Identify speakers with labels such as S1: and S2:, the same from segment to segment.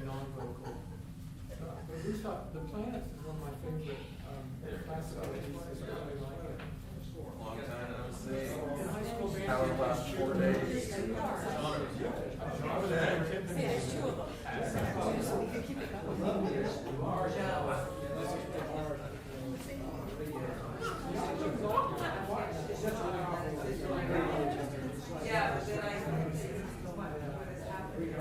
S1: non-vocal. But we thought the planets is one of my favorite classical pieces. I really like it.
S2: Long time no see.
S1: In high school band,
S2: How about 4 days?
S1: I was at Tiffany.
S3: There's two of them. So we could keep it going.
S4: Yeah, but then I what is happening?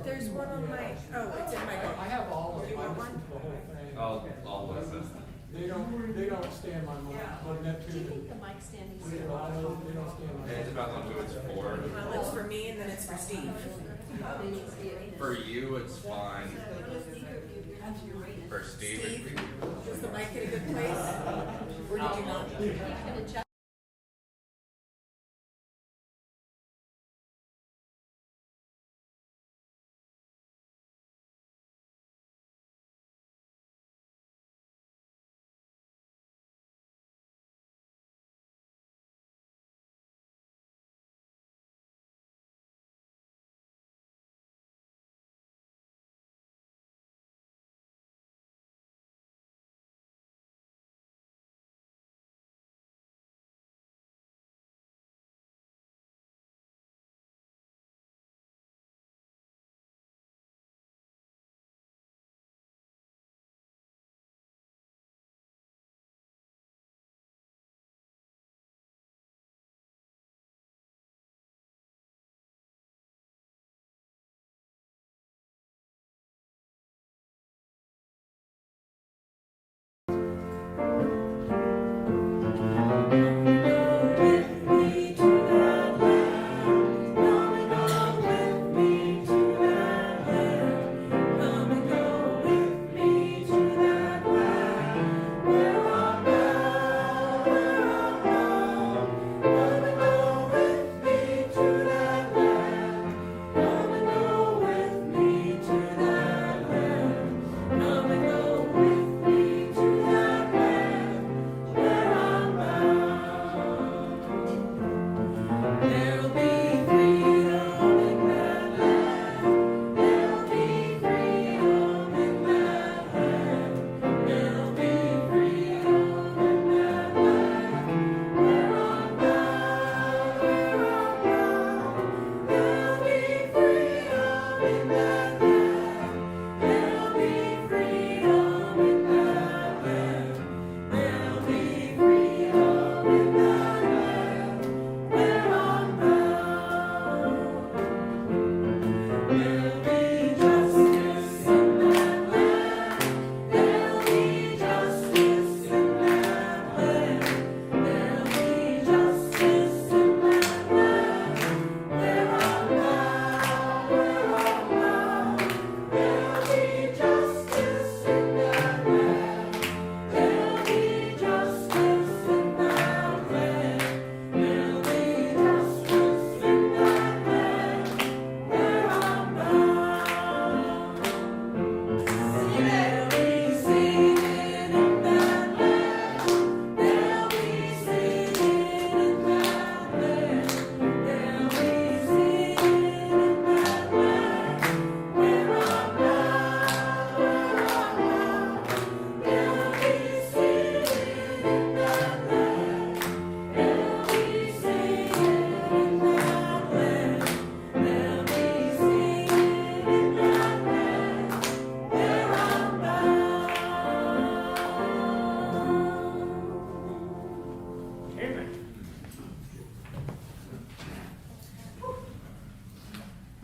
S3: There's one on my, it's in my book.
S1: I have all of them. I
S3: want
S1: listen to the whole thing.
S2: All of us.
S1: They don't stand my
S3: Do
S1: Neptune.
S3: you think the mic standing
S1: They don't stand my.
S2: It depends on who it's for.
S3: Well, it's for me and then it's for Steve.
S2: For you, it's fine. For Steve,
S3: Steve, does the mic get a good place? Or did you not?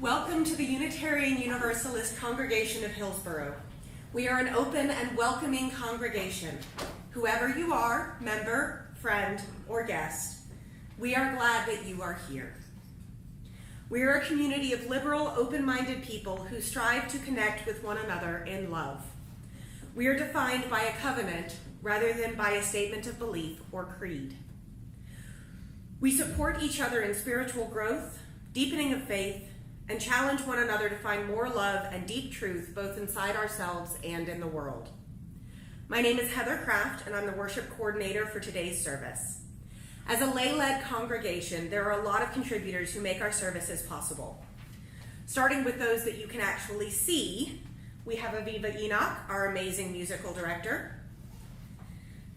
S3: Welcome to the Unitarian Universalist congregation of Hillsborough. We are an open and welcoming congregation. Whoever you are, member, friend, or guest, we are glad that you are here. We are a community of liberal, open-minded people who strive to connect with one another in love. We are defined by a covenant rather than by a statement of belief or creed. We support each other in spiritual growth, deepening of faith, and challenge one another to find more love and deep truth both inside ourselves and in the world. My name is Heather Kraft, and I'm the worship coordinator for today's service. As a lay-led congregation, there are a lot of contributors who make our services possible. Starting with those that you can actually see, we have Aviva Enoch, our amazing musical director.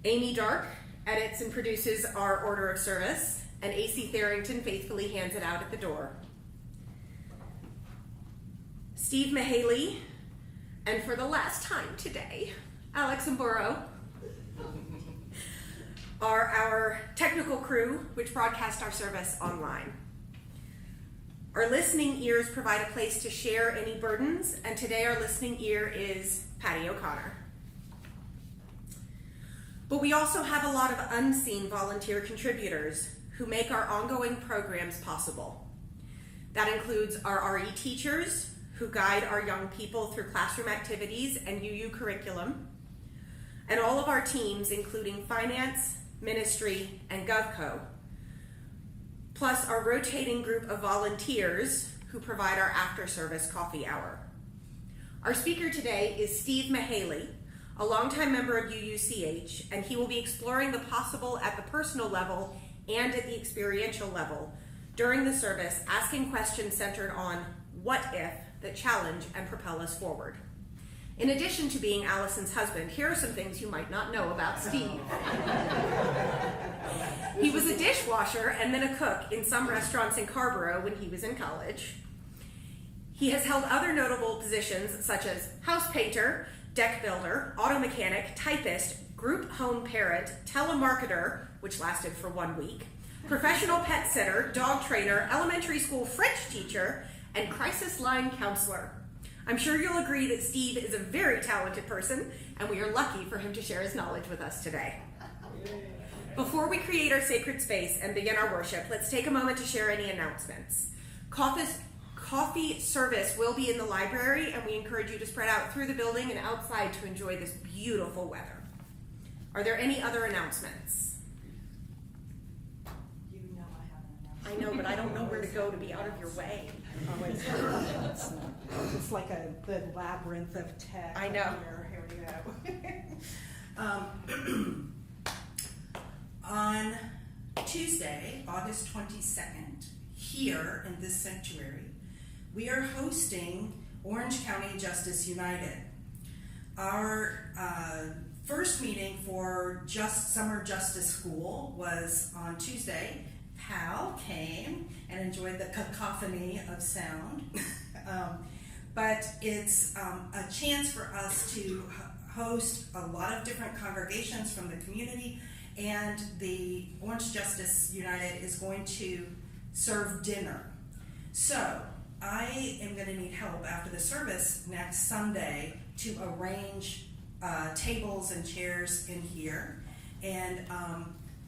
S3: Amy Dark edits and produces our order of service, and AC Tharrington faithfully hands it out at the door. Steve Mahaley, and for the last time today, Alex and Burrow are our technical crew, which broadcast our service online. Our listening ears provide a place to share any burdens, and today our listening ear is Patty O'Connor. But we also have a lot of unseen volunteer contributors who make our ongoing programs possible. That includes our RE teachers, who guide our young people through classroom activities and UU curriculum, and all of our teams, including finance, ministry, and GovCo, plus our rotating group of volunteers who provide our after-service coffee hour. Our speaker today is Steve Mahaley, a longtime member of UUCH, and he will be exploring the possible at the personal level and at the experiential level during the service, asking questions centered on what if that challenge and propel us forward. In addition to being Allison's husband, here are some things you might not know about Steve. He was a dishwasher and then a cook in some restaurants in Hillsborough when he was in college. He has held other notable positions such as house painter, deck builder, auto mechanic, typist, group home parent, telemarketer, which lasted for 1 week, professional pet sitter, dog trainer, elementary school French teacher, and crisis line counselor. I'm sure you'll agree that Steve is a very talented person, and we are lucky for him to share his knowledge with us today. Before we create our sacred space and begin our worship, let's take a moment to share any announcements. Coffee service will be in the library, and we encourage you to spread out through the building and outside to enjoy this beautiful weather. Are there any other announcements?
S4: You know I have an announcement.
S3: I know, but I don't know where to go to be out of your way.
S4: It's like the labyrinth of tech.
S3: I know.
S4: Here we go.
S5: On Tuesday, August 22nd, here in this sanctuary, we are hosting Orange County Justice United. Our first meeting for Summer Justice School was on Tuesday. Hal came and enjoyed the cacophony of sound. But it's a chance for us to host a lot of different congregations from the community, and the Orange Justice United is going to serve dinner. So I am going to need help after the service next Sunday to arrange tables and chairs in here, and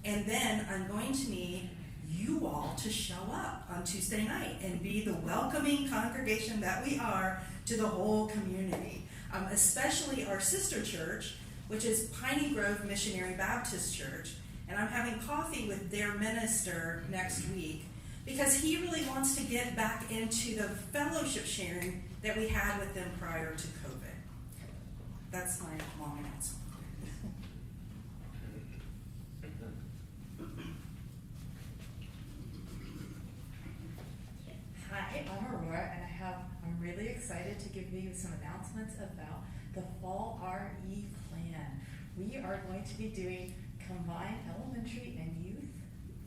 S5: then I'm going to need you all to show up on Tuesday night and be the welcoming congregation that we are to the whole community, especially our sister church, which is Piney Grove Missionary Baptist Church. And I'm having coffee with their minister next week because he really wants to get back into the fellowship sharing that we had with them prior to COVID. That's my long announcement.
S6: Hi, I'm Aurora, and I'm really excited to give you some announcements about the Fall RE Plan. We are going to be doing combined elementary and youth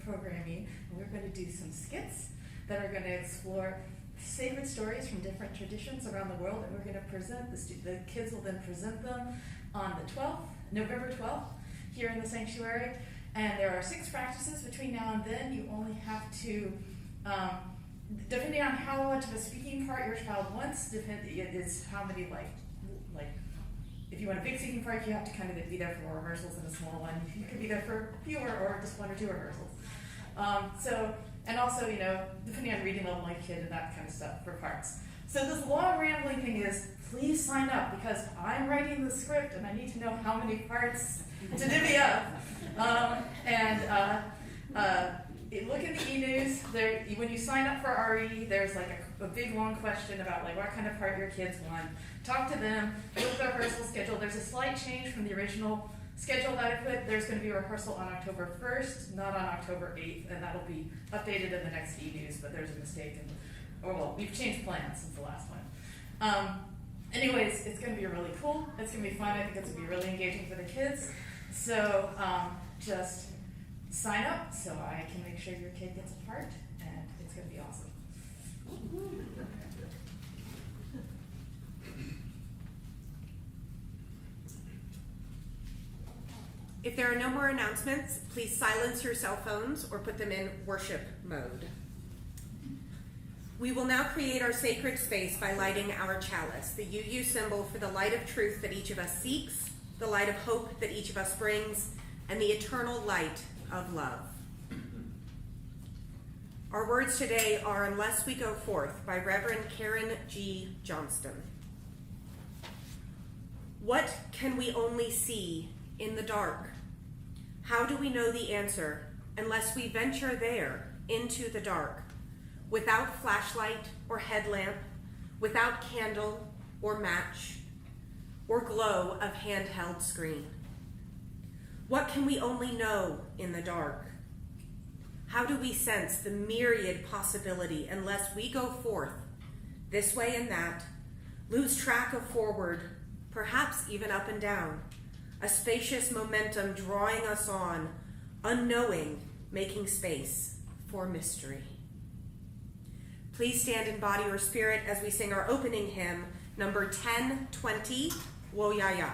S6: programming, and we're going to do some skits that are going to explore sacred stories from different traditions around the world, and we're going to present, the kids will then present them on the 12th, November 12th, here in the sanctuary. And there are 6 practices between now and then. You only have to, depending on how much of a speaking part your child wants, it's how many, like, if you want a big speaking part, you have to kind of be there for more rehearsals, and a small one, you could be there for fewer or just 1 or 2 rehearsals. And also, depending on reading level of my kid and that kind of stuff for parts. So this long rambling thing is, please sign up, because I'm writing the script and I need to know how many parts to divvy up. Look in the e-news. When you sign up for RE, there's like a big long question about like what kind of part your kids want. Talk to them, look at the rehearsal schedule. There's a slight change from the original schedule that I put. There's going to be a rehearsal on October 1st, not on October 8th, and that'll be updated in the next e-news, but there's a mistake. We've changed plans since the last one. Anyways, it's going to be really cool. It's going to be fun. I think it's going to be really engaging for the kids. So just sign up so I can make sure your kid gets a part, and it's going to be awesome.
S3: If there are no more announcements, please silence your cell phones or put them in worship mode. We will now create our sacred space by lighting our chalice, the UU symbol for the light of truth that each of us seeks, the light of hope that each of us brings, and the eternal light of love. Our words today are Unless We Go Forth by Reverend Karen G. Johnston. What can we only see in the dark? How do we know the answer unless we venture there into the dark, without flashlight or headlamp, without candle or match, or glow of handheld screen? What can we only know in the dark? How do we sense the myriad possibility unless we go forth, this way and that, lose track of forward, perhaps even up and down, a spacious momentum drawing us on, unknowing, making space for mystery? Please stand in body or spirit as we sing our opening hymn, number 1020, Wo Ya Ya.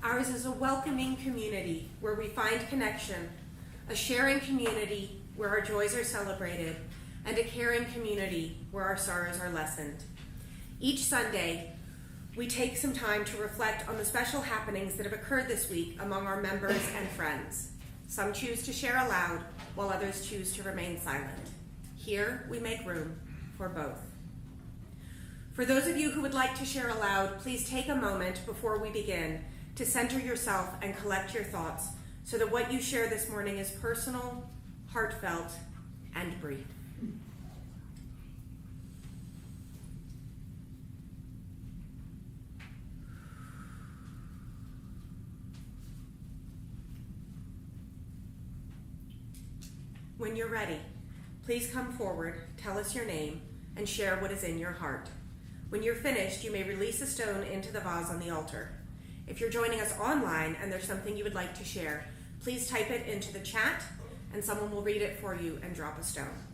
S3: Ours is a welcoming community where we find connection, a sharing community where our joys are celebrated, and a caring community where our sorrows are lessened. Each Sunday, we take some time to reflect on the special happenings that have occurred this week among our members and friends. Some choose to share aloud, while others choose to remain silent. Here, we make room for both. For those of you who would like to share aloud, please take a moment before we begin to center yourself and collect your thoughts so that what you share this morning is personal, heartfelt, and brief. When you're ready, please come forward, tell us your name, and share what is in your heart. When you're finished, you may release a stone into the vase on the altar. If you're joining us online and there's something you would like to share, please type it into the chat and someone will read it for you and drop a stone.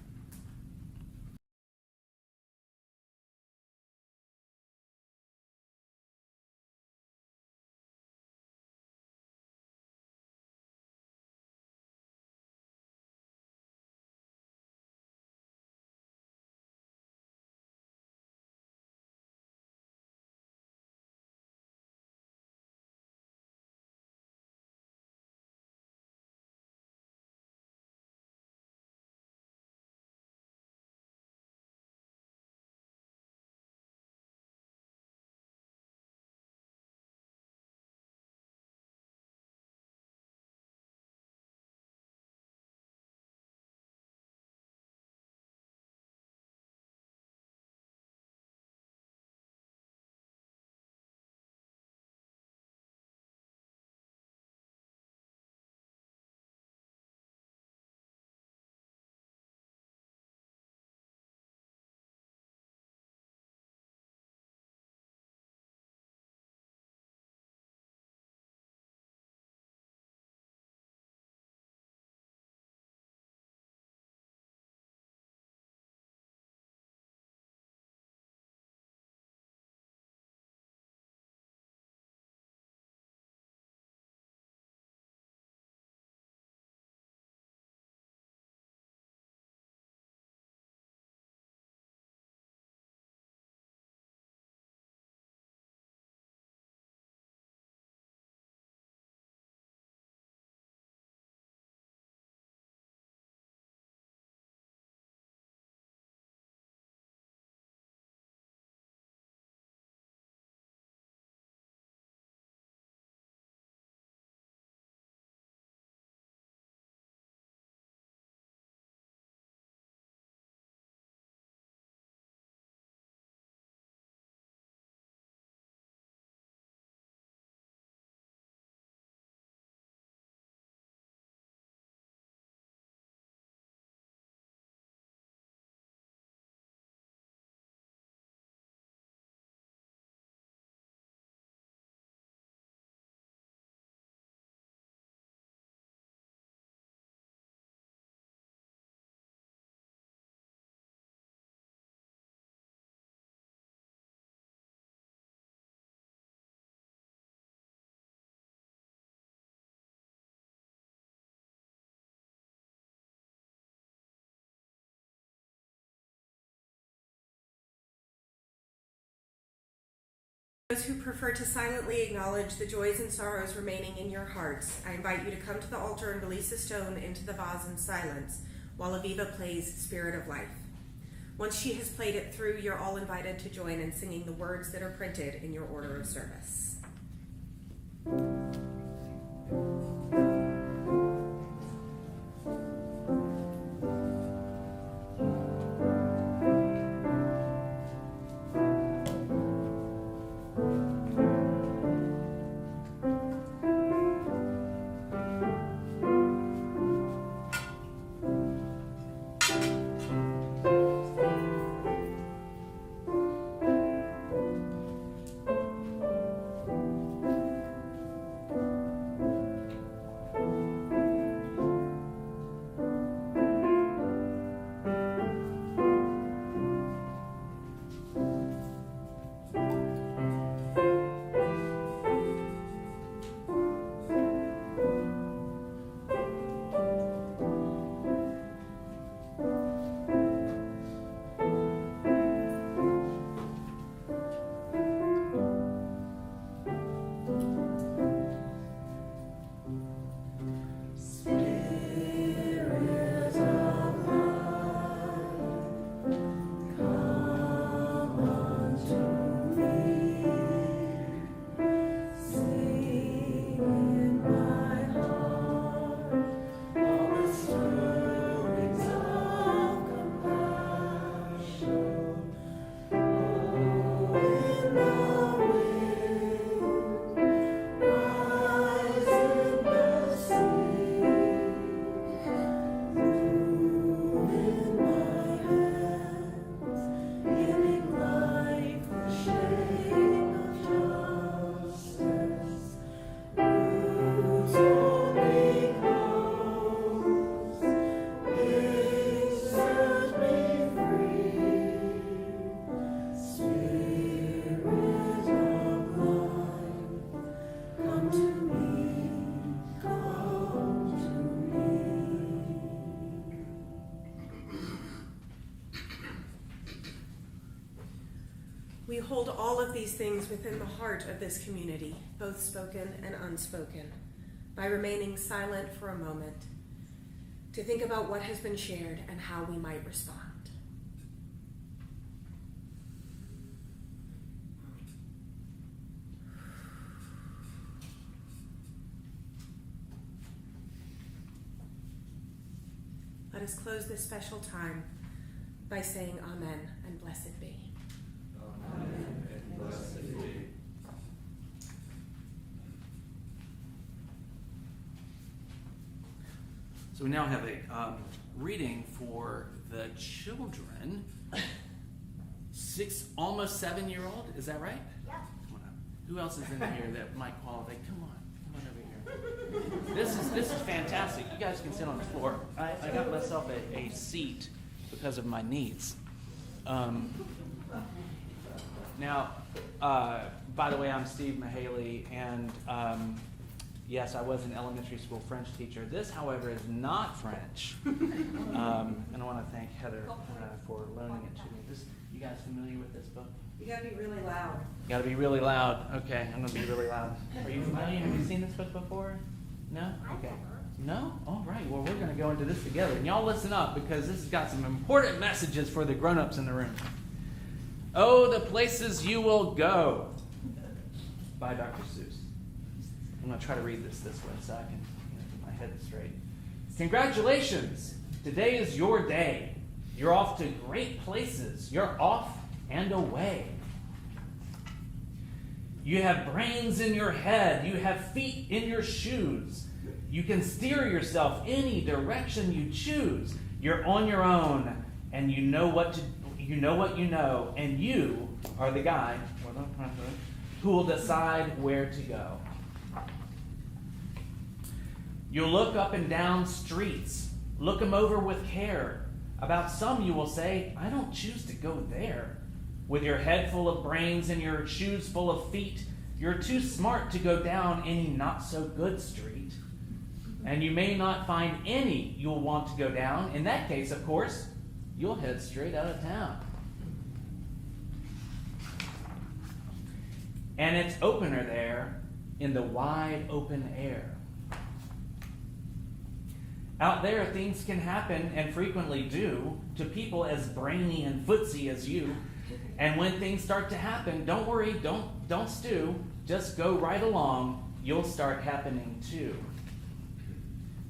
S3: Those who prefer to silently acknowledge the joys and sorrows remaining in your hearts, I invite you to come to the altar and release a stone into the vase in silence while Aviva plays Spirit of Life. Once she has played it through, you're all invited to join in singing the words that are printed in your order of service. We hold all of these things within the heart of this community, both spoken and unspoken, by remaining silent for a moment to think about what has been shared and how we might respond. Let us close this special time by saying amen and blessed be.
S2: Amen. And blessed be.
S7: So we now have a reading for the children. Almost 7-year-old, is that right?
S8: Yeah.
S7: Come on up. Who else is in here that might qualify? Come on over here. This is fantastic. You guys can sit on the floor. I got myself a seat because of my knees. Now, by the way, I'm Steve Mahaley, and yes, I was an elementary school French teacher. This, however, is not French. And I want to thank Heather for loaning it to me. You guys familiar with this book?
S4: You gotta be really loud.
S7: You got to be really loud. Okay, I'm going to be really loud. Are you familiar? Have you seen this book before? No? Okay. No? All right. Well, we're going to go into this together. And y'all listen up, because this has got some important messages for the grown-ups in the room. Oh, the places you will go, by Dr. Seuss. I'm going to try to read this way so I can get my head straight. Congratulations! Today is your day. You're off to great places. You're off and away. You have brains in your head. You have feet in your shoes. You can steer yourself any direction you choose. You're on your own, and you know what you know, and you are the guy who will decide where to go. You'll look up and down streets. Look them over with care. About some you will say, I don't choose to go there. With your head full of brains and your shoes full of feet, you're too smart to go down any not-so-good street. And you may not find any you'll want to go down. In that case, of course, you'll head straight out of town. And it's opener there in the wide open air. Out there, things can happen, and frequently do, to people as brainy and footsy as you. And when things start to happen, don't worry, don't stew. Just go right along. You'll start happening too.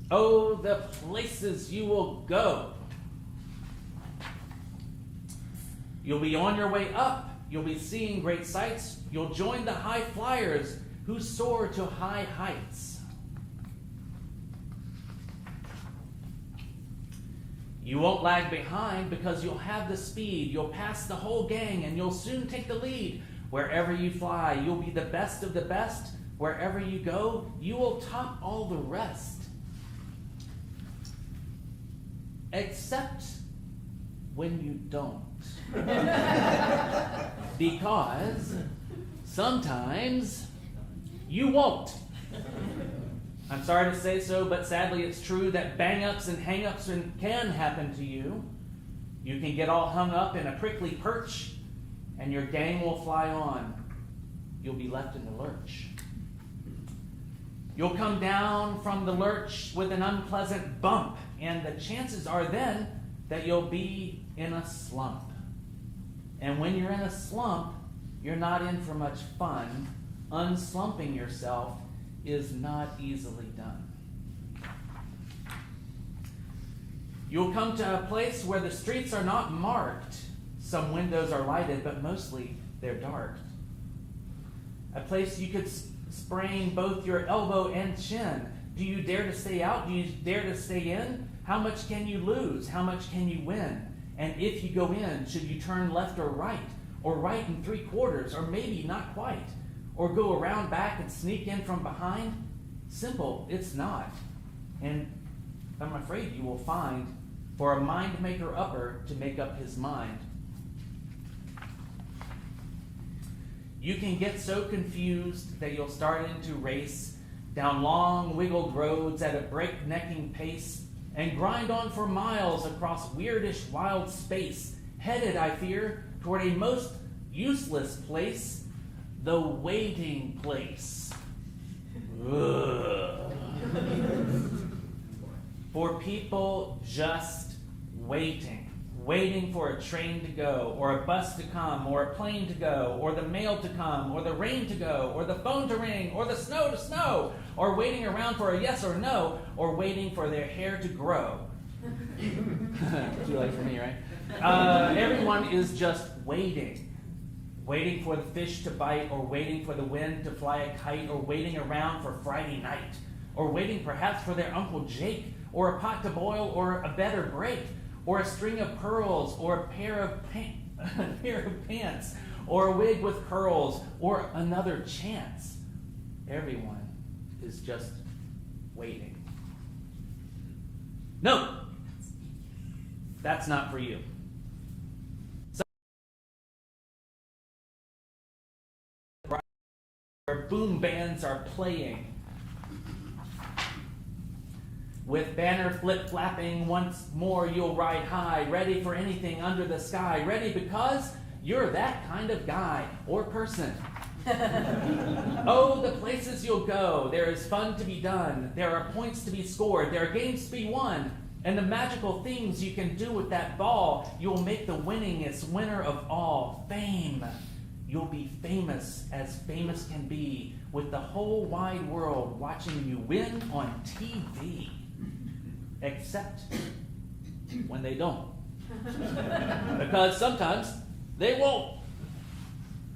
S7: Oh, the places you will go. You'll be on your way up. You'll be seeing great sights. You'll join the high flyers who soar to high heights. You won't lag behind because you'll have the speed. You'll pass the whole gang and you'll soon take the lead. Wherever you fly, you'll be the best of the best. Wherever you go, you will top all the rest. Except when you don't. Because sometimes you won't. I'm sorry to say so, but sadly it's true that bang-ups and hang-ups can happen to you. You can get all hung up in a prickly perch, and your gang will fly on. You'll be left in the lurch. You'll come down from the lurch with an unpleasant bump, and the chances are then that you'll be in a slump. And when you're in a slump, you're not in for much fun. Unslumping yourself is not easily done. You'll come to a place where the streets are not marked. Some windows are lighted, but mostly they're dark. A place you could sprain both your elbow and chin. Do you dare to stay out? Do you dare to stay in? How much can you lose? How much can you win? And if you go in, should you turn left or right in 3/4, or maybe not quite? Or go around back and sneak in from behind? Simple, it's not. And I'm afraid you will find for a mind maker upper to make up his mind. You can get so confused that you'll start into race down long wiggled roads at a breaknecking pace and grind on for miles across weirdish wild space, headed, I fear, toward a most useless place, the waiting place. Ugh. For people just waiting for a train to go, or a bus to come, or a plane to go, or the mail to come, or the rain to go, or the phone to ring, or the snow to snow, or waiting around for a yes or no, or waiting for their hair to grow. Too late for me, right? Everyone is just waiting for the fish to bite, or waiting for the wind to fly a kite, or waiting around for Friday night, or waiting perhaps for their Uncle Jake, or a pot to boil, or a bed or break, or a string of pearls, or a pair of pants, or a wig with curls, or another chance. Everyone is just waiting. No, that's not for you. Where boom bands are playing, with banner flip-flapping, once more you'll ride high, ready for anything under the sky, ready because you're that kind of guy or person. Oh, the places you'll go, there is fun to be done, there are points to be scored, there are games to be won, and the magical things you can do with that ball, you'll make the winningest winner of all, fame. You'll be famous as famous can be, with the whole wide world watching you win on TV. Except when they don't. Because sometimes they won't.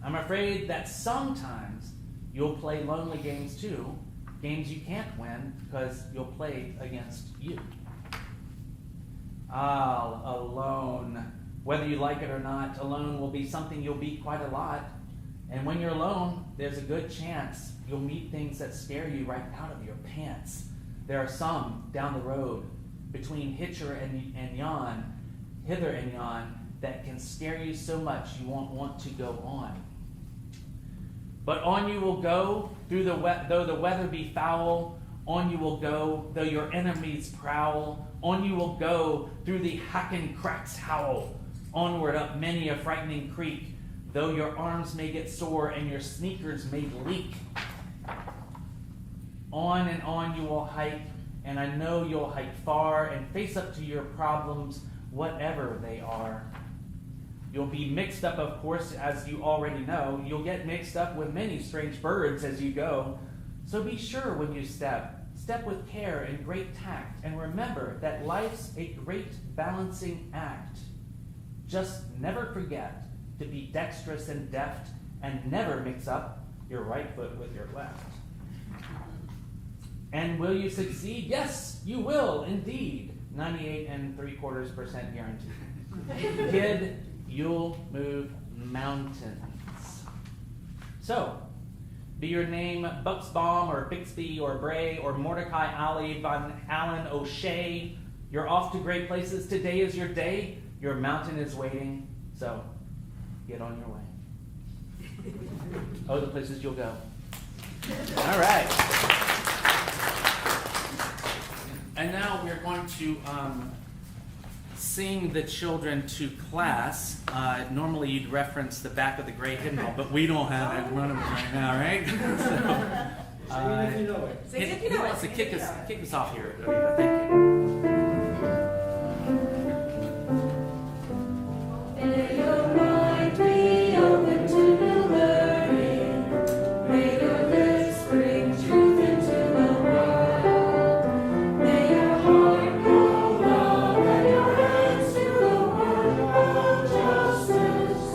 S7: I'm afraid that sometimes you'll play lonely games too, games you can't win because you'll play against you. Alone. Whether you like it or not, alone will be something you'll be quite a lot. And when you're alone, there's a good chance you'll meet things that scare you right out of your pants. There are some down the road between hither and yon, that can scare you so much you won't want to go on. But on you will go, though the weather be foul. On you will go, though your enemies prowl. On you will go, through the hacken cracks howl. Onward up many a frightening creek, though your arms may get sore and your sneakers may leak. On and on you will hike, and I know you'll hike far and face up to your problems, whatever they are. You'll be mixed up, of course, as you already know. You'll get mixed up with many strange birds as you go. So be sure when you step with care and great tact, and remember that life's a great balancing act. Just never forget to be dexterous and deft, and never mix up your right foot with your left. And will you succeed? Yes, you will indeed. 98.75% guarantee. Kid, you'll move mountains. So, be your name Buxbaum or Bixby or Bray or Mordecai Ali Von Allen O'Shea, you're off to great places. Today is your day. Your mountain is waiting. So, get on your way. Oh, the places you'll go. All right. And now we're going to sing the children to class. Normally you'd reference the back of the gray hymnal, but we don't have it in front of us right now, right?
S1: Sing it if you know it.
S3: Sing it if you know
S7: Who
S3: it.
S7: wants to kick us off here? Thank you.
S8: May your mind be open to new learning. May your lips bring truth into the world. May your heart know love and your hands do the work of justice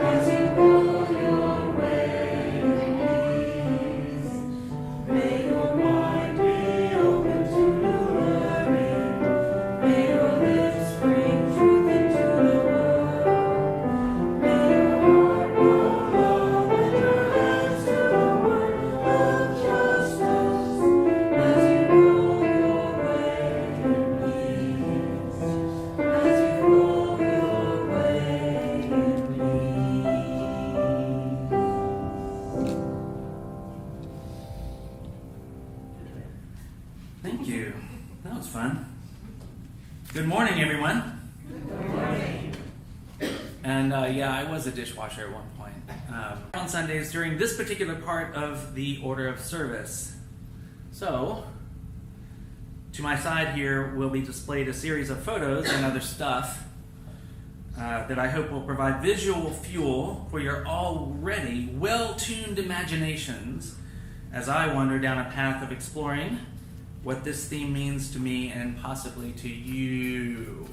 S8: as you go your way in peace. May your mind be open to new learning. May your lips bring truth into the world.
S7: Thank you. That was fun. Good morning, everyone.
S8: Good morning.
S7: And And yeah, I was a dishwasher at one point. On Sundays during this particular part of the order of service. So, to my side here will be displayed a series of photos and other stuff that I hope will provide visual fuel for your already well-tuned imaginations as I wander down a path of exploring what this theme means to me and possibly to you.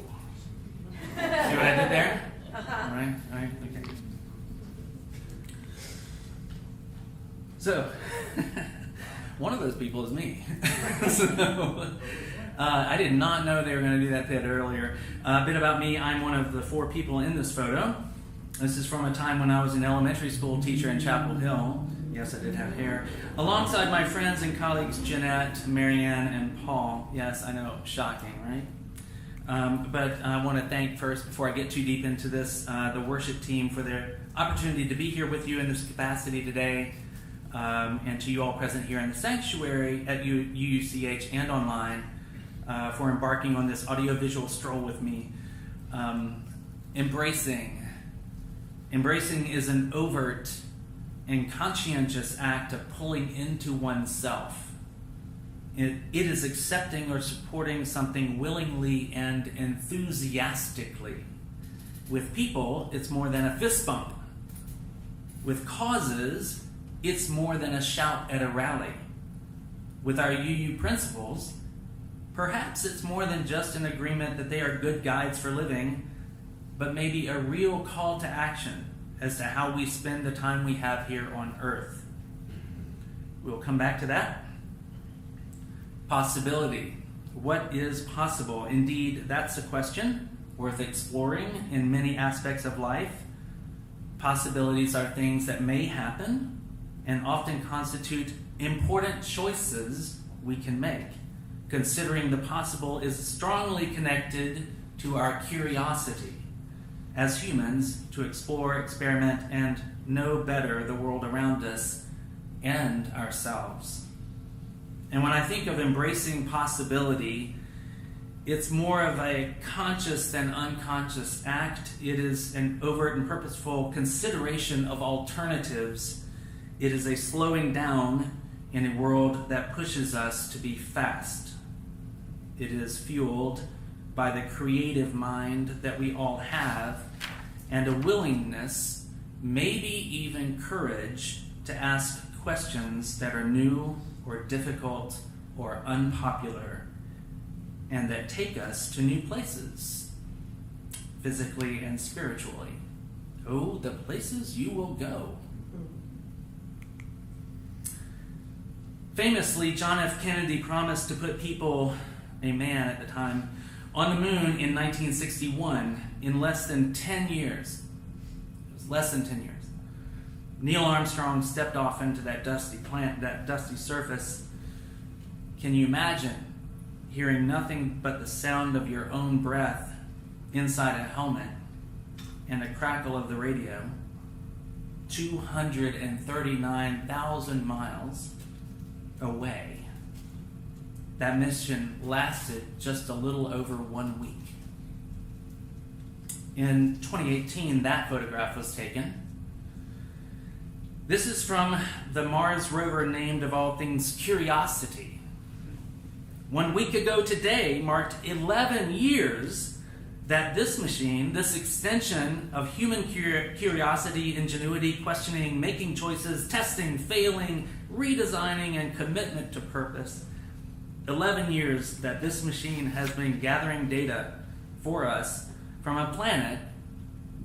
S7: See what I did there? All right, okay. So, one of those people is me. So, I did not know they were going to do that bit earlier. A bit about me, I'm one of the 4 people in this photo. This is from a time when I was an elementary school teacher in Chapel Hill. Yes, I did have hair. Alongside my friends and colleagues Jeanette, Marianne, and Paul. Yes, I know, shocking, right? But I want to thank first, before I get too deep into this, the worship team for their opportunity to be here with you in this capacity today, and to you all present here in the sanctuary at UUCH and online for embarking on this audiovisual stroll with me. Embracing is an overt and conscientious act of pulling into oneself. It is accepting or supporting something willingly and enthusiastically. With people, it's more than a fist bump. With causes, it's more than a shout at a rally. With our UU principles, perhaps it's more than just an agreement that they are good guides for living, but maybe a real call to action as to how we spend the time we have here on earth. We'll come back to that. Possibility. What is possible? Indeed, that's a question worth exploring in many aspects of life. Possibilities are things that may happen and often constitute important choices we can make. Considering the possible is strongly connected to our curiosity as humans to explore, experiment, and know better the world around us and ourselves. And when I think of embracing possibility, it's more of a conscious than unconscious act. It is an overt and purposeful consideration of alternatives. It is a slowing down in a world that pushes us to be fast. It is fueled by the creative mind that we all have and a willingness, maybe even courage, to ask questions that are new or difficult or unpopular and that take us to new places, physically and spiritually. Oh, the places you will go. Famously, John F. Kennedy promised to put people, a man at the time, on the moon in 1961 in less than 10 years. It was less than 10 years. Neil Armstrong stepped off into that dusty surface. Can you imagine hearing nothing but the sound of your own breath inside a helmet and the crackle of the radio 239,000 miles away? That mission lasted just a little over 1 week. In 2018, that photograph was taken. This is from the Mars rover named, of all things, Curiosity. 1 week ago today marked 11 years that this machine, this extension of human curiosity, ingenuity, questioning, making choices, testing, failing, redesigning, and commitment to purpose, 11 years that this machine has been gathering data for us from a planet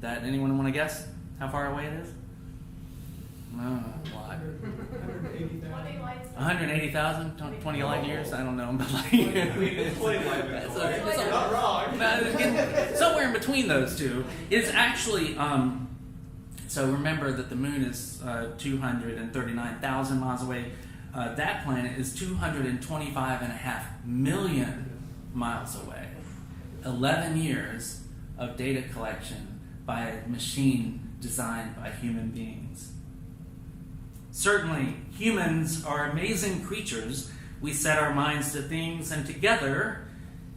S7: that, anyone want to guess how far away it is? No, a lot. 180,000, 20 light years? I don't know, but like,
S2: Not wrong.
S7: somewhere in between those two. It's actually, so remember that the moon is 239,000 miles away. That planet is 225.5 million miles away. 11 years of data collection by a machine designed by human beings. Certainly, humans are amazing creatures. We set our minds to things and together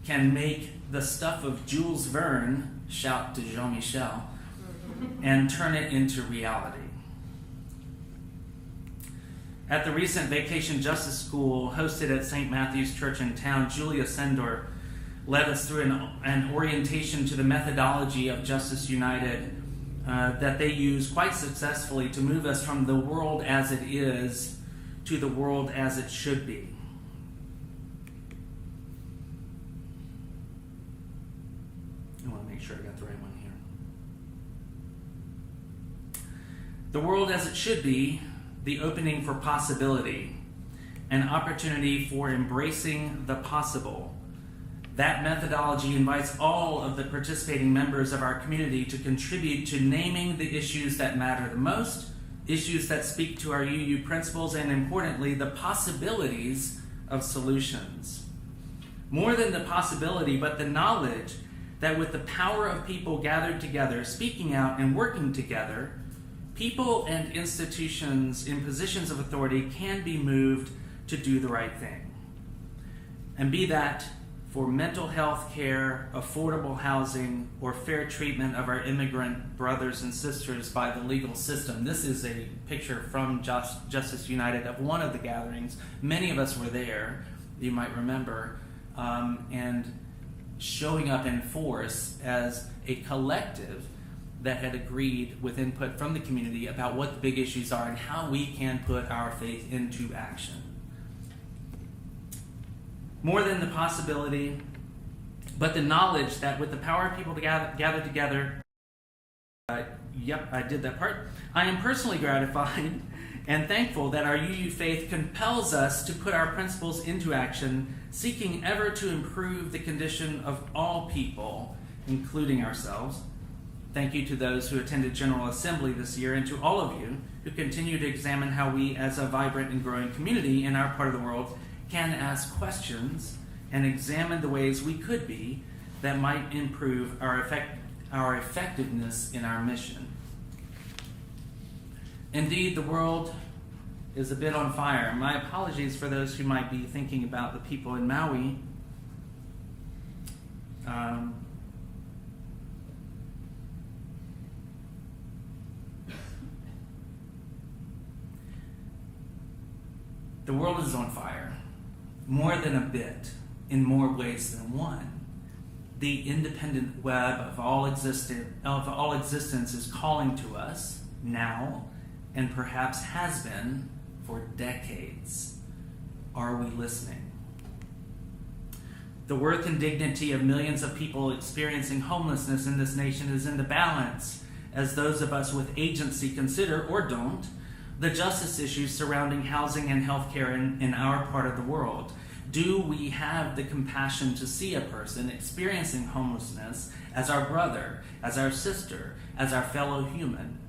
S7: can make the stuff of Jules Verne shout to Jean-Michel. and turn it into reality. At the recent Vacation Justice School hosted at St. Matthew's Church in town, Julia Sendor led us through an orientation to the methodology of Justice United that they use quite successfully to move us from the world as it is to the world as it should be. I want to make sure I got the right one here. The world as it should be, the opening for possibility, an opportunity for embracing the possible. That methodology invites all of the participating members of our community to contribute to naming the issues that matter the most, issues that speak to our UU principles, and importantly, the possibilities of solutions. More than the possibility, but the knowledge that with the power of people gathered together, speaking out and working together, people and institutions in positions of authority can be moved to do the right thing. And be that for mental health care, affordable housing, or fair treatment of our immigrant brothers and sisters by the legal system. This is a picture from Justice United of one of the gatherings. Many of us were there, you might remember, and showing up in force as a collective that had agreed with input from the community about what the big issues are and how we can put our faith into action. More than the possibility, but the knowledge that with the power of people to gather together, yep, I did that part. I am personally gratified and thankful that our UU faith compels us to put our principles into action, seeking ever to improve the condition of all people, including ourselves. Thank you to those who attended General Assembly this year and to all of you who continue to examine how we as a vibrant and growing community in our part of the world can ask questions and examine the ways we could be that might improve our effectiveness in our mission. Indeed, the world is a bit on fire. My apologies for those who might be thinking about the people in Maui. The world is on fire, more than a bit, in more ways than one. The independent web of all existence is calling to us now, and perhaps has been for decades. Are we listening? The worth and dignity of millions of people experiencing homelessness in this nation is in the balance, as those of us with agency consider, or don't, the justice issues surrounding housing and healthcare in our part of the world. Do we have the compassion to see a person experiencing homelessness as our brother, as our sister, as our fellow human?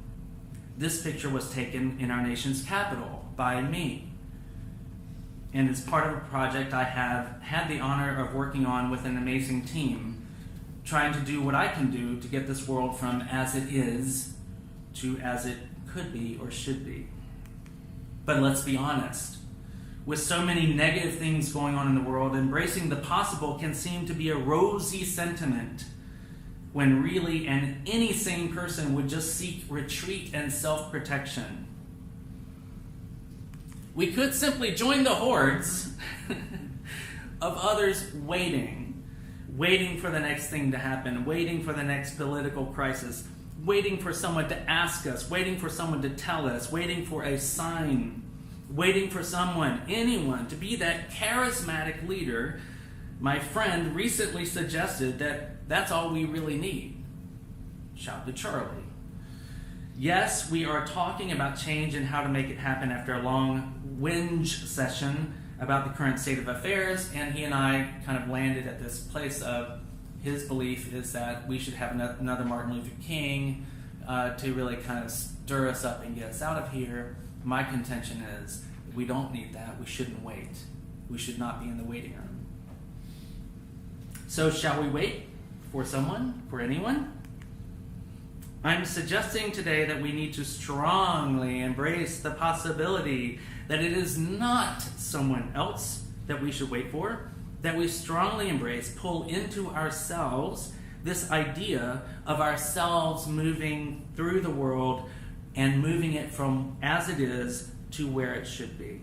S7: This picture was taken in our nation's capital by me, and it's part of a project I have had the honor of working on with an amazing team, trying to do what I can do to get this world from as it is to as it could be or should be. But let's be honest. With so many negative things going on in the world, embracing the possible can seem to be a rosy sentiment, when really any sane person would just seek retreat and self-protection. We could simply join the hordes of others waiting for the next thing to happen, waiting for the next political crisis, waiting for someone to ask us, waiting for someone to tell us, waiting for a sign, waiting for someone, anyone, to be that charismatic leader. My friend recently suggested that that's all we really need. Shout to Charlie. Yes, we are talking about change and how to make it happen after a long whinge session about the current state of affairs, and he and I kind of landed at this place of his belief is that we should have another Martin Luther King to really kind of stir us up and get us out of here. My contention is we don't need that. We shouldn't wait. We should not be in the waiting room. So shall we wait for someone, for anyone? I'm suggesting today that we need to strongly embrace the possibility that it is not someone else that we should wait for, that we strongly embrace, pull into ourselves this idea of ourselves moving through the world and moving it from as it is to where it should be.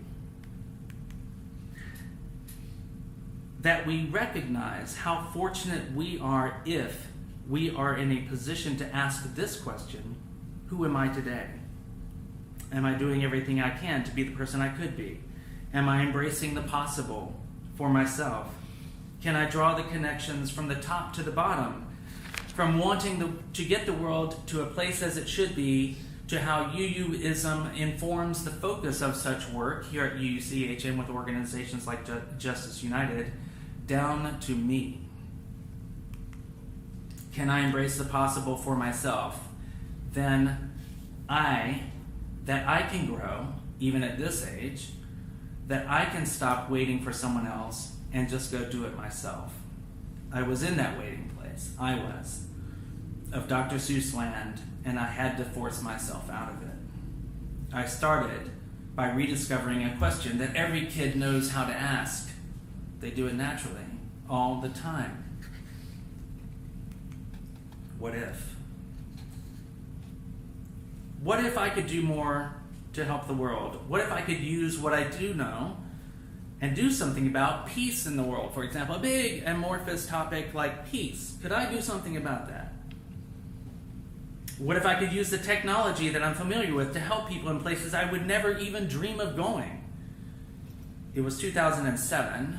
S7: That we recognize how fortunate we are if we are in a position to ask this question: who am I today? Am I doing everything I can to be the person I could be? Am I embracing the possible for myself? Can I draw the connections from the top to the bottom? From wanting to get the world to a place as it should be, to how UUism informs the focus of such work here at UUCHN with organizations like Justice United, down to me. Can I embrace the possible for myself? Then that I can grow, even at this age, that I can stop waiting for someone else and just go do it myself. I was in that waiting place. I was. Of Dr. Seuss land, and I had to force myself out of it. I started by rediscovering a question that every kid knows how to ask. They do it naturally, all the time. What if? What if I could do more to help the world? What if I could use what I do know and do something about peace in the world? For example, a big amorphous topic like peace. Could I do something about that? What if I could use the technology that I'm familiar with to help people in places I would never even dream of going? It was 2007,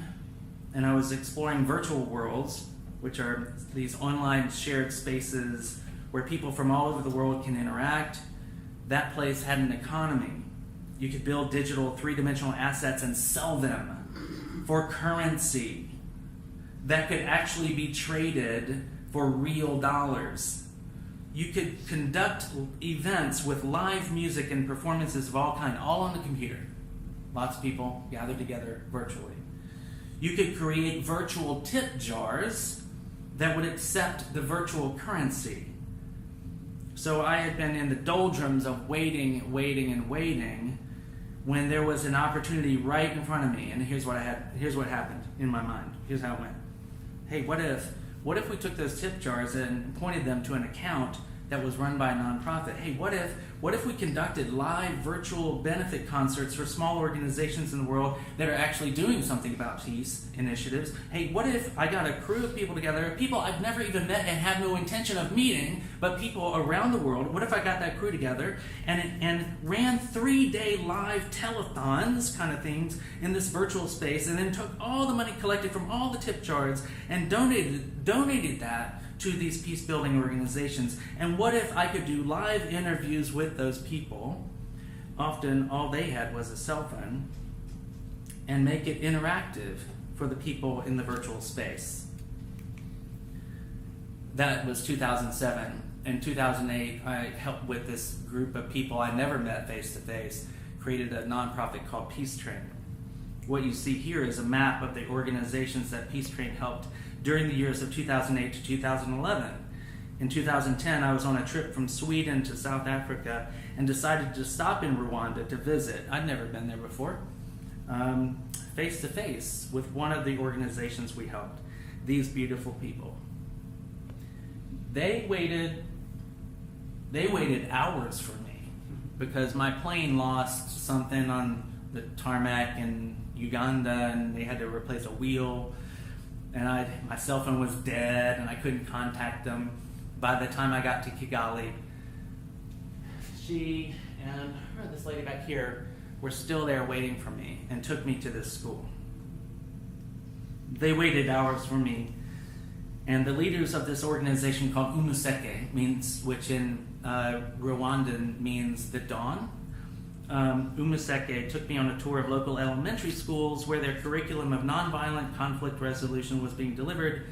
S7: and I was exploring virtual worlds, which are these online shared spaces where people from all over the world can interact. That place had an economy. You could build digital three-dimensional assets and sell them for currency that could actually be traded for real dollars. You could conduct events with live music and performances of all kinds, all on the computer. Lots of people gathered together virtually. You could create virtual tip jars that would accept the virtual currency. So I had been in the doldrums of waiting when there was an opportunity right in front of me. And here's what happened in my mind. Here's how it went. Hey, what if we took those tip jars and pointed them to an account that was run by a nonprofit? Hey, what if we conducted live virtual benefit concerts for small organizations in the world that are actually doing something about peace initiatives? Hey, what if I got a crew of people together, people I've never even met and have no intention of meeting, but people around the world? What if I got that crew together and ran 3-day live telethons kind of things in this virtual space, and then took all the money collected from all the tip jars and donated that to these peace-building organizations? And what if I could do live interviews with those people? Often all they had was a cell phone, and make it interactive for the people in the virtual space. That was 2007. In 2008, I helped with this group of people I never met face-to-face, created a nonprofit called Peace Train. What you see here is a map of the organizations that Peace Train helped during the years of 2008 to 2011. In 2010, I was on a trip from Sweden to South Africa and decided to stop in Rwanda to visit. I'd never been there before. Face to face with one of the organizations we helped. These beautiful people. They waited hours for me because my plane lost something on the tarmac in Uganda, and they had to replace a wheel. And my cell phone was dead, and I couldn't contact them. By the time I got to Kigali, she and this lady back here were still there waiting for me and took me to this school. They waited hours for me. And the leaders of this organization called Umuseke, which in Rwandan means the dawn. Umuseke took me on a tour of local elementary schools where their curriculum of nonviolent conflict resolution was being delivered,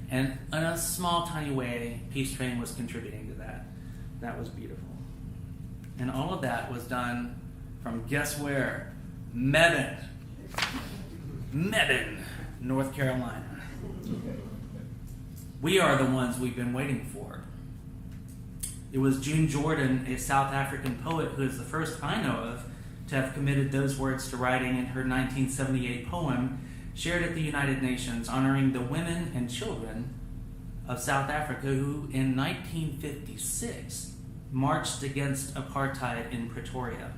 S7: and in a small, tiny way, Peace Train was contributing to that. That was beautiful. And all of that was done from, guess where? Mebane, North Carolina. We are the ones we've been waiting for. It was June Jordan, a South African poet who is the first I know of to have committed those words to writing in her 1978 poem shared at the United Nations honoring the women and children of South Africa who in 1956 marched against apartheid in Pretoria.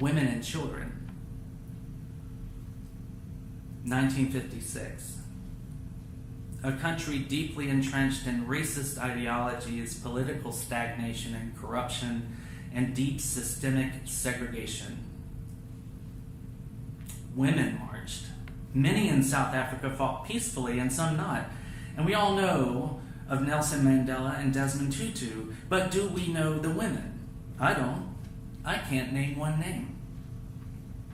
S7: Women and children. 1956. A country deeply entrenched in racist ideologies, political stagnation and corruption, and deep systemic segregation. Women marched. Many in South Africa fought peacefully and some not. And we all know of Nelson Mandela and Desmond Tutu, but do we know the women? I don't. I can't name one name.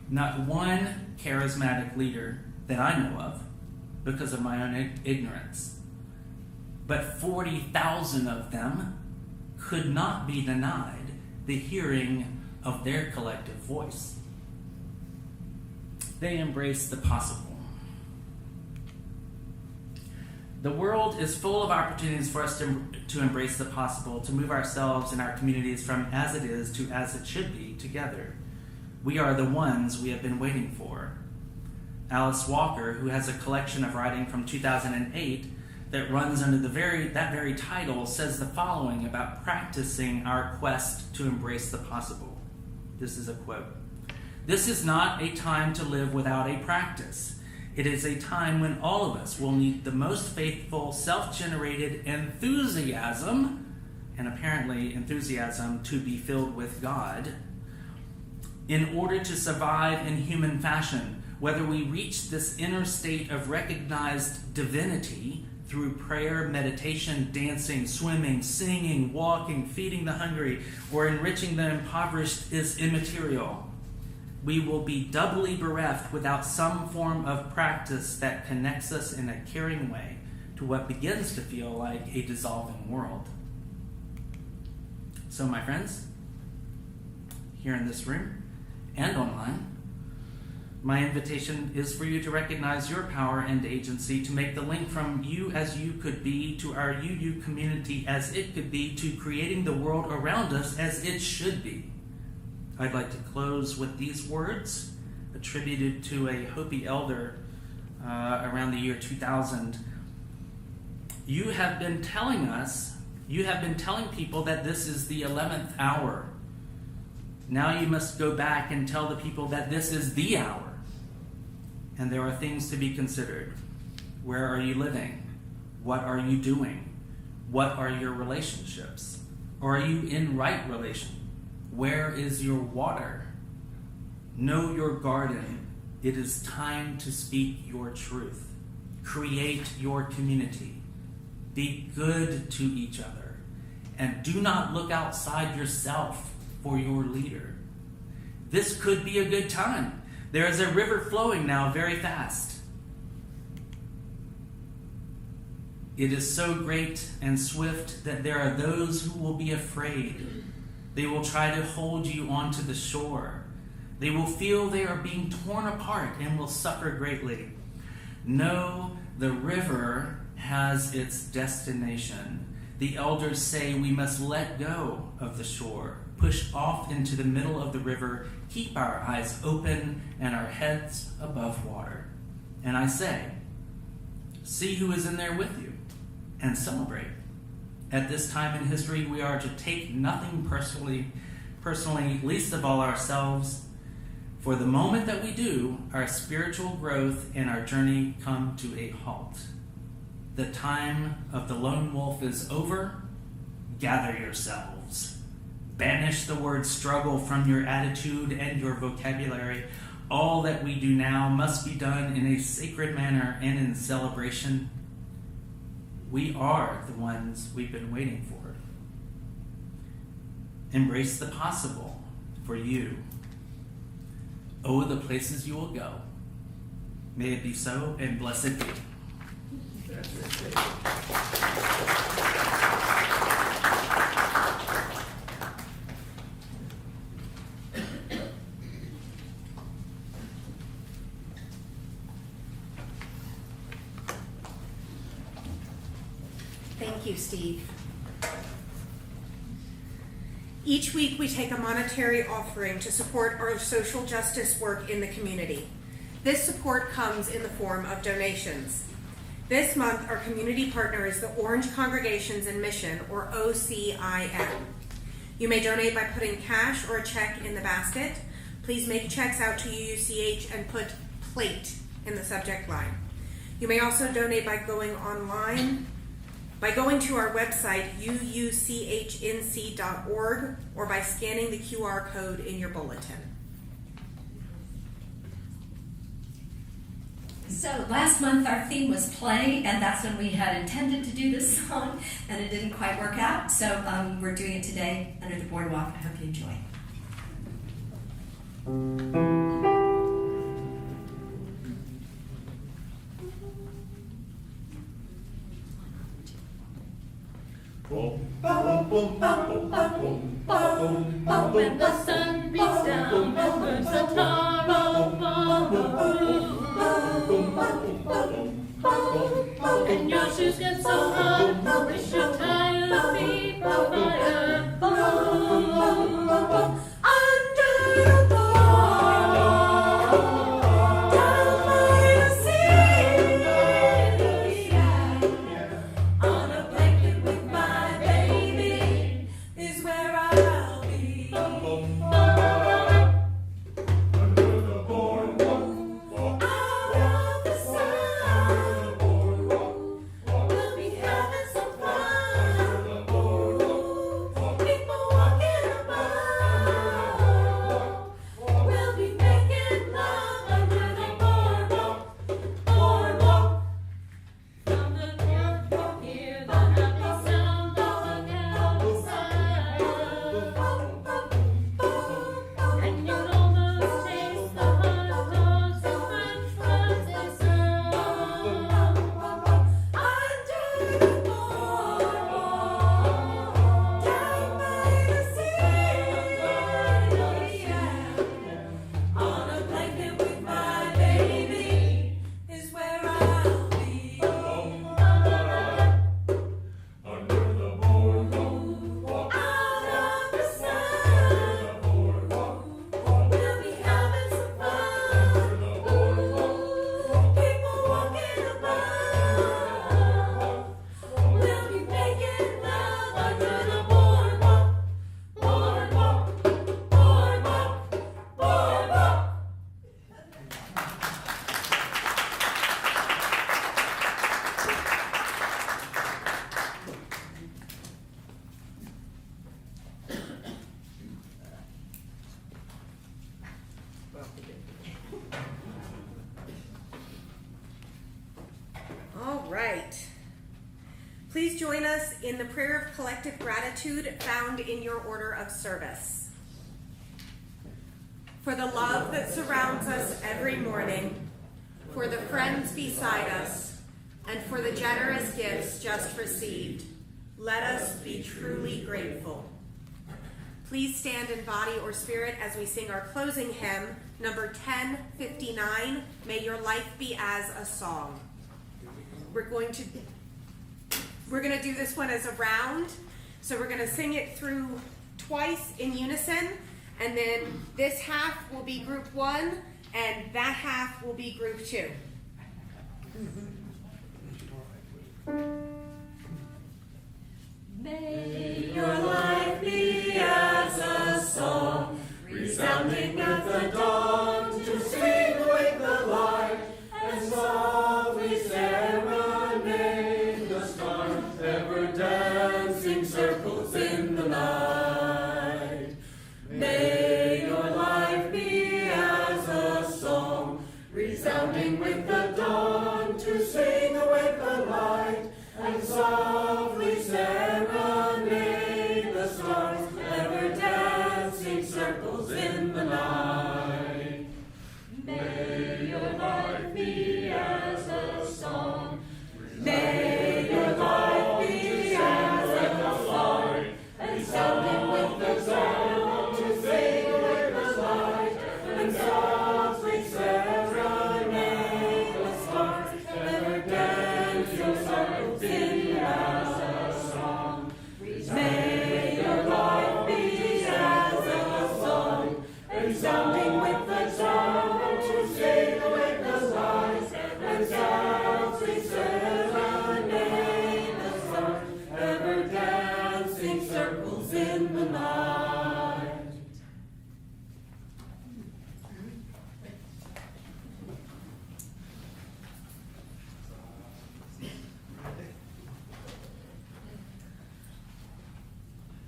S7: Not one charismatic leader that I know of because of my own ignorance. But 40,000 of them could not be denied the hearing of their collective voice. They embraced the possible. The world is full of opportunities for us to embrace the possible, to move ourselves and our communities from as it is to as it should be together. We are the ones we have been waiting for. Alice Walker, who has a collection of writing from 2008 that runs under that very title, says the following about practicing our quest to embrace the possible. This is a quote. "This is not a time to live without a practice. It is a time when all of us will need the most faithful, self-generated enthusiasm, and apparently enthusiasm to be filled with God, in order to survive in human fashion, whether we reach this inner state of recognized divinity through prayer, meditation, dancing, swimming, singing, walking, feeding the hungry, or enriching the impoverished is immaterial. We will be doubly bereft without some form of practice that connects us in a caring way to what begins to feel like a dissolving world." So, my friends, here in this room and online, my invitation is for you to recognize your power and agency to make the link from you as you could be to our UU community as it could be to creating the world around us as it should be. I'd like to close with these words attributed to a Hopi elder around the year 2000. You have been telling people that this is the 11th hour. Now you must go back and tell the people that this is the hour. And there are things to be considered. Where are you living? What are you doing? What are your relationships? Or are you in right relation? Where is your water? Know your garden. It is time to speak your truth. Create your community. Be good to each other. And do not look outside yourself for your leader. This could be a good time. There is a river flowing now very fast. It is so great and swift that there are those who will be afraid. They will try to hold you onto the shore. They will feel they are being torn apart and will suffer greatly. No, the river has its destination. The elders say we must let go of the shore, push off into the middle of the river, keep our eyes open and our heads above water. And I say, see who is in there with you and celebrate. At this time in history, we are to take nothing personally, least of all ourselves. For the moment that we do, our spiritual growth and our journey come to a halt. The time of the lone wolf is over. Gather yourselves. Banish the word struggle from your attitude and your vocabulary. All that we do now must be done in a sacred manner and in celebration. We are the ones we've been waiting for. Embrace the possible for you. Oh, the places you will go. May it be so, and blessed be.
S3: Thank you, Steve. Each week we take a monetary offering to support our social justice work in the community. This support comes in the form of donations. This month, our community partner is the Orange Congregations in Mission, or OCIM. You may donate by putting cash or a check in the basket. Please make checks out to UUCH and put plate in the subject line. You may also donate by going online, by going to our website, uuchnc.org, or by scanning the QR code in your bulletin.
S8: So last month our theme was play, and that's when we had intended to do this song, and it didn't quite work out. So we're doing it today under the boardwalk. I hope you enjoy.
S9: When the sun beats down and burns the tar all over the roof, and your shoes get so hot, wish your tired feet were fire.
S8: Under the boardwalk, down by the sea, on a blanket with my baby is where I'll be.
S2: Under the boardwalk,
S8: Out of the sun, we'll be having some fun. People walking about, we'll be making love under the boardwalk, boardwalk.
S9: From the boardwalk, hear the happy sound of the carousel, and you'll almost taste the hot dogs and French fries they serve.
S8: Under the boardwalk, down by the sea, on a blanket with my baby is where I'll be.
S2: under the boardwalk,
S8: Out of the sun, we'll be having some fun. People walking about, we'll be making love under the boardwalk, boardwalk, boardwalk, boardwalk.
S3: All right. Please join us in the prayer of collective gratitude found in your order of service. For the love that surrounds us every morning, for the friends beside us, and for the generous gifts just received, let us be truly grateful. Please stand in body or spirit as we sing our closing hymn, number 1059, May Your Life Be as a Song. We're going to do this one as a round. So we're going to sing it through twice in unison, and then this half will be group 1 and that half will be group 2.
S8: May your life be as a song, resounding at the dawn, to sing with the light, and softly serenade the stars, ever dancing circles in the night. May your life be as a song, resounding with the dawn, to sing with the light, and softly serenade the stars, ever dancing circles in the night.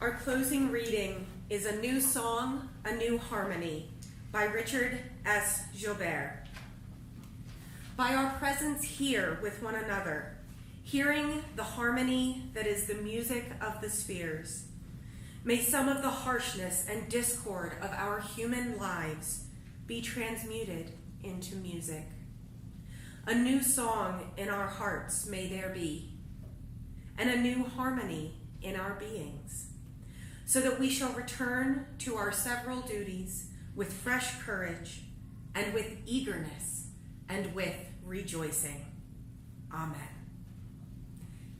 S3: Our closing reading is A New Song, A New Harmony by Richard S. Gilbert. By our presence here with one another, hearing the harmony that is the music of the spheres, may some of the harshness and discord of our human lives be transmuted into music. A new song in our hearts may there be, and a new harmony in our beings, so that we shall return to our several duties with fresh courage and with eagerness and with rejoicing. Amen.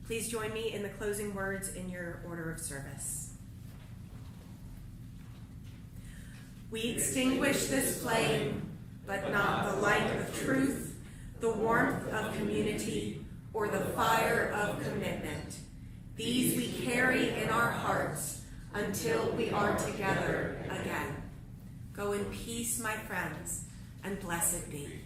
S3: Please join me in the closing words in your order of service. We extinguish this flame, but not the light of truth, the warmth of community, or the fire of commitment. These we carry in our hearts until we are together again. Go in peace, my friends, and blessed be.